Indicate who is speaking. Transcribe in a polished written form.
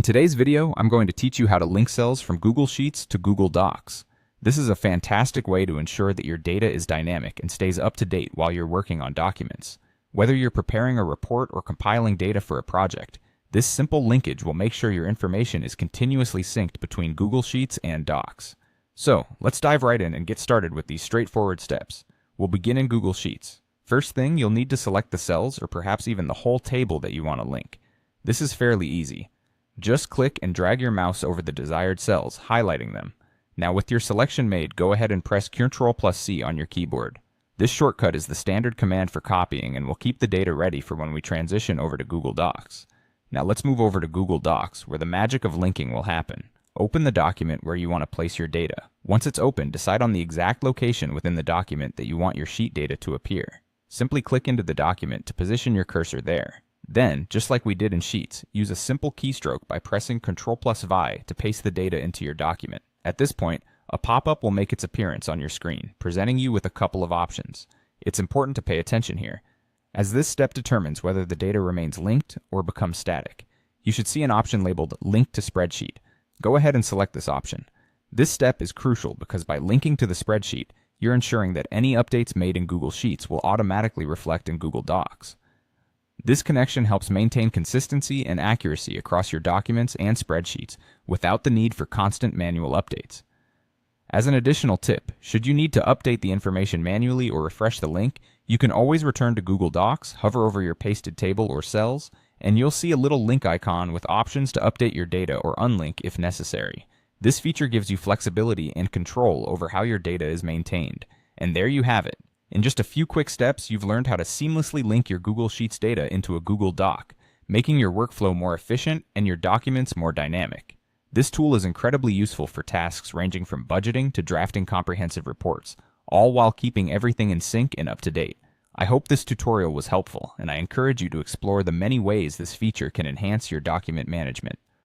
Speaker 1: In today's video, I'm going to teach you how to link cells from Google Sheets to Google Docs. This is a fantastic way to ensure that your data is dynamic and stays up to date while you're working on documents. Whether you're preparing a report or compiling data for a project, this simple linkage will make sure your information is continuously synced between Google Sheets and Docs. So, let's dive right in and get started with these straightforward steps. We'll begin in Google Sheets. First thing, you'll need to select the cells or perhaps even the whole table that you want to link. This is fairly easy. Just click and drag your mouse over the desired cells, highlighting them. Now with your selection made, go ahead and press Ctrl+C on your keyboard. This shortcut is the standard command for copying and will keep the data ready for when we transition over to Google Docs. Now let's move over to Google Docs, where the magic of linking will happen. Open the document where you want to place your data. Once it's open, decide on the exact location within the document that you want your sheet data to appear. Simply click into the document to position your cursor there. Then, just like we did in Sheets, use a simple keystroke by pressing Ctrl+V to paste the data into your document. At this point, a pop-up will make its appearance on your screen, presenting you with a couple of options. It's important to pay attention here, as this step determines whether the data remains linked or becomes static. You should see an option labeled Link to Spreadsheet. Go ahead and select this option. This step is crucial because by linking to the spreadsheet, you're ensuring that any updates made in Google Sheets will automatically reflect in Google Docs. This connection helps maintain consistency and accuracy across your documents and spreadsheets without the need for constant manual updates. As an additional tip, should you need to update the information manually or refresh the link, you can always return to Google Docs, hover over your pasted table or cells, and you'll see a little link icon with options to update your data or unlink if necessary. This feature gives you flexibility and control over how your data is maintained. And there you have it. In just a few quick steps, you've learned how to seamlessly link your Google Sheets data into a Google Doc, making your workflow more efficient and your documents more dynamic. This tool is incredibly useful for tasks ranging from budgeting to drafting comprehensive reports, all while keeping everything in sync and up to date. I hope this tutorial was helpful, and I encourage you to explore the many ways this feature can enhance your document management.